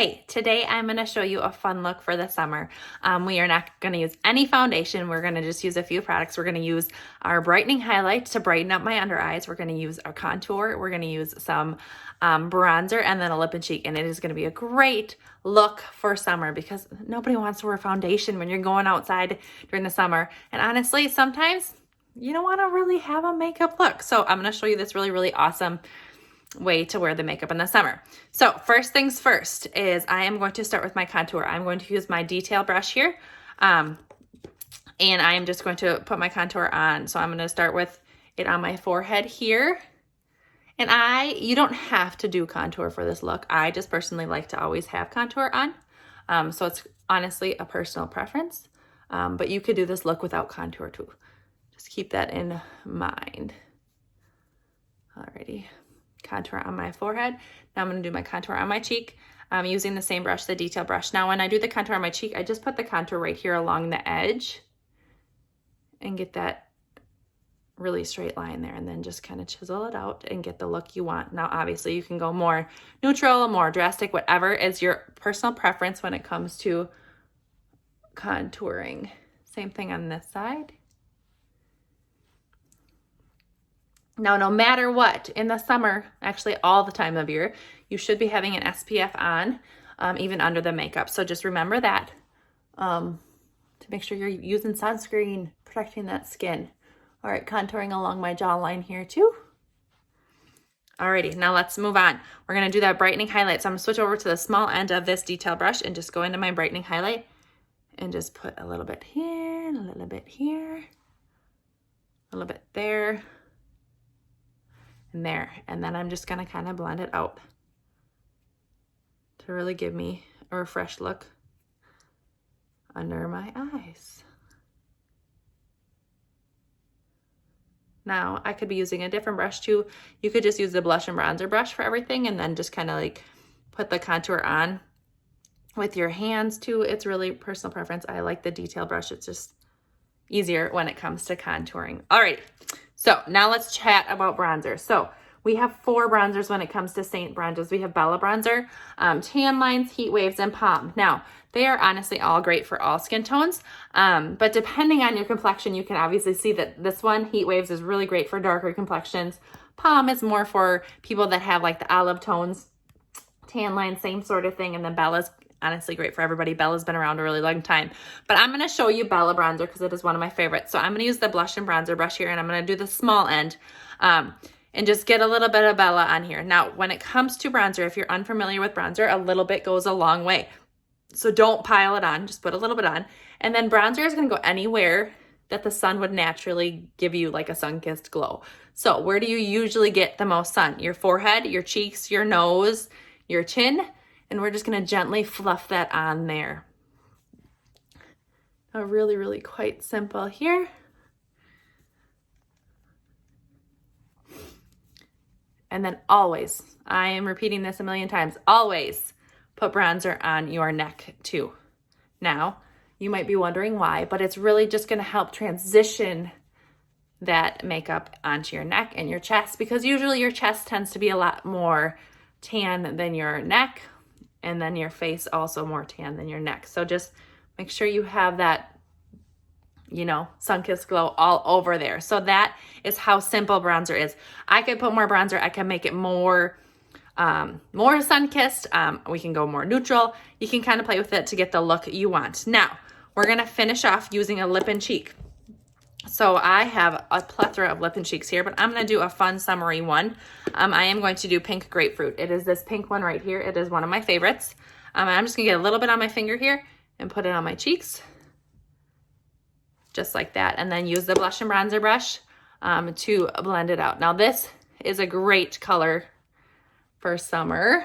Hey, today I'm going to show you a fun look for the summer. We are not going to use any foundation. We're going to just use a few products. We're going to use our brightening highlight to brighten up my under eyes. We're going to use a contour. We're going to use some bronzer and then a lip and cheek. And it is going to be a great look for summer because nobody wants to wear foundation when you're going outside during the summer. And honestly, sometimes you don't want to really have a makeup look. So I'm going to show you this really awesome way to wear the makeup in the summer. So first things first is I am going to start with my contour. I'm going to use my detail brush here. And I am just going to put my contour on. So I'm going to start with it on my forehead here. And you don't have to do contour for this look. I just personally like to always have contour on. So it's honestly a personal preference. But you could do this look without contour too. Just keep that in mind. Alrighty. Contour on my forehead. Now I'm going to do my contour on my cheek. I'm using the same brush, the detail brush. Now when I do the contour on my cheek, I just put the contour right here along the edge and get that really straight line there, and then just kind of chisel it out and get the look you want. Now obviously you can go more neutral, more drastic, whatever is your personal preference when it comes to contouring. Same thing on this side. Now, no matter what, in the summer, actually all the time of year, you should be having an SPF on, even under the makeup. So just remember that to make sure you're using sunscreen, protecting that skin. All right, contouring along my jawline here too. Alrighty, now let's move on. We're gonna do that brightening highlight. So I'm gonna switch over to the small end of this detail brush and just go into my brightening highlight and just put a little bit here, a little bit here, a little bit there, and there. And then I'm just gonna kind of blend it out to really give me a refreshed look under my eyes. Now I could be using a different brush too. You could just use the blush and bronzer brush for everything and then just kind of like put the contour on with your hands too. It's really personal preference. I like the detail brush. It's just easier when it comes to contouring. All right. So now let's chat about bronzer. So we have 4 bronzers when it comes to Saint bronzers. We have Bella Bronzer, Tan Lines, Heat Waves, and Plum. Now, they are honestly all great for all skin tones, but depending on your complexion, you can obviously see that this one, Heat Waves, is really great for darker complexions. Plum is more for people that have like the olive tones. Tan Line, same sort of thing, and then Bella's honestly great for everybody. Bella's been around a really long time. But I'm going to show you Bella Bronzer because it is one of my favorites. So I'm going to use the blush and bronzer brush here, and I'm going to do the small end and just get a little bit of Bella on here. Now, when it comes to bronzer, if you're unfamiliar with bronzer, a little bit goes a long way. So don't pile it on. Just put a little bit on. And then bronzer is going to go anywhere that the sun would naturally give you like a sun-kissed glow. So where do you usually get the most sun? Your forehead, your cheeks, your nose, your chin. And we're just going to gently fluff that on there. Really quite simple here. And then always, I am repeating this a million times, always put bronzer on your neck too. Now, you might be wondering why, but it's really just going to help transition that makeup onto your neck and your chest, because usually your chest tends to be a lot more tan than your neck. And then your face also more tan than your neck. So just make sure you have that, you know, sun-kissed glow all over there. So that is how simple bronzer is. I could put more bronzer. I can make it more sun-kissed. We can go more neutral. You can kind of play with it to get the look you want. Now, we're going to finish off using a lip and cheek. So I have a plethora of lip and cheeks here, but I'm going to do a fun summery one. I am going to do pink grapefruit. It is this pink one right here. It is one of my favorites. I'm just going to get a little bit on my finger here and put it on my cheeks. Just like that. And then use the blush and bronzer brush to blend it out. Now this is a great color for summer.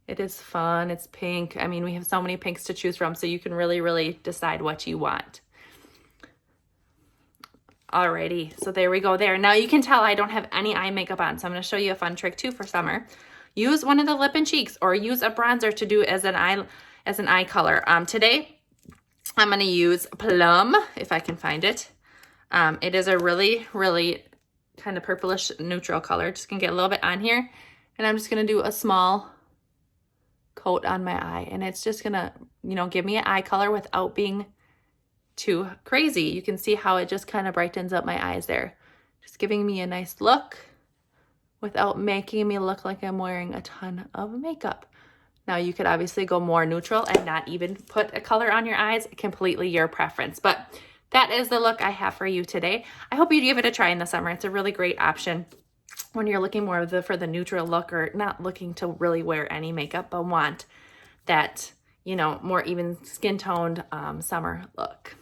It is fun. It's pink. I mean, we have so many pinks to choose from, so you can really decide what you want. Alrighty, so there we go there. Now you can tell I don't have any eye makeup on, so I'm going to show you a fun trick too for summer. Use one of the lip and cheeks or use a bronzer to do as an eye color. Today, I'm going to use Plum, if I can find it. It is a really kind of purplish neutral color. Just going to get a little bit on here, and I'm just going to do a small coat on my eye, and it's just gonna, you know, give me an eye color without being too crazy. You can see how it just kind of brightens up my eyes there. Just giving me a nice look without making me look like I'm wearing a ton of makeup. Now you could obviously go more neutral and not even put a color on your eyes, completely your preference. But that is the look I have for you today. I hope you give it a try in the summer. It's a really great option when you're looking more for the neutral look, or not looking to really wear any makeup, but want that, you know, more even skin toned summer look.